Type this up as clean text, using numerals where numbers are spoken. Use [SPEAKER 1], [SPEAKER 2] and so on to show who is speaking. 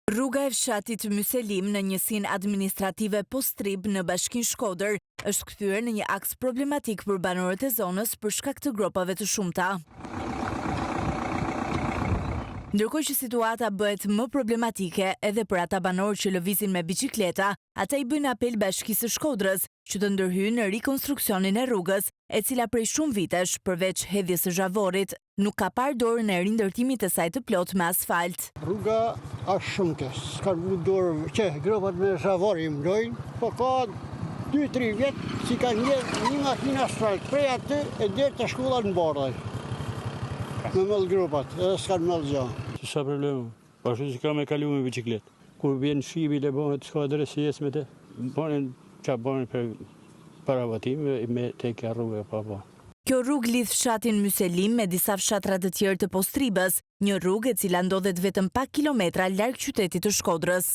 [SPEAKER 1] Rruga e fshatit Myselim në njësinë administrative Postrib në Bashkinë Shkodër është kthyer në një aks problematik për banorët e zonës për shkak të gropave të shumta. Ndërkohë që situata bëhet më problematike edhe për ata banorë që lëvizin me biçikleta, ata i bëjnë apel Bashkisë së Shkodrës që të ndërhyjë në rikonstruksionin e rrugës, e cila prej shumë vitesh, përveç hedhjes së zhavorit, nuk ka parë dorën e rindërtimit të saj të plot me asfalt.
[SPEAKER 2] Rruga është shumë keq. S'kan vu dorë që gropat me zhavor i mbrojnë, po ka 2-3 vjet si kanë një makinë asfalt prej aty e deri te shkolla në Bardhaj. Me mëll gropat, edhe s'kan mëll gjë.
[SPEAKER 3] Sa problem, pashtu që ka me kalu me biciklet. Kur vjen shibi le bëhet s'ka adresë me të. Bënin çfarë bënin për paravatim me tek rrugë pa.
[SPEAKER 1] Kjo rrugë lidh fshatin Myselim me disa fshatra të tjerë të Postribës, një rrugë e cila ndodhet vetëm pak kilometra larg qytetit të Shkodrës.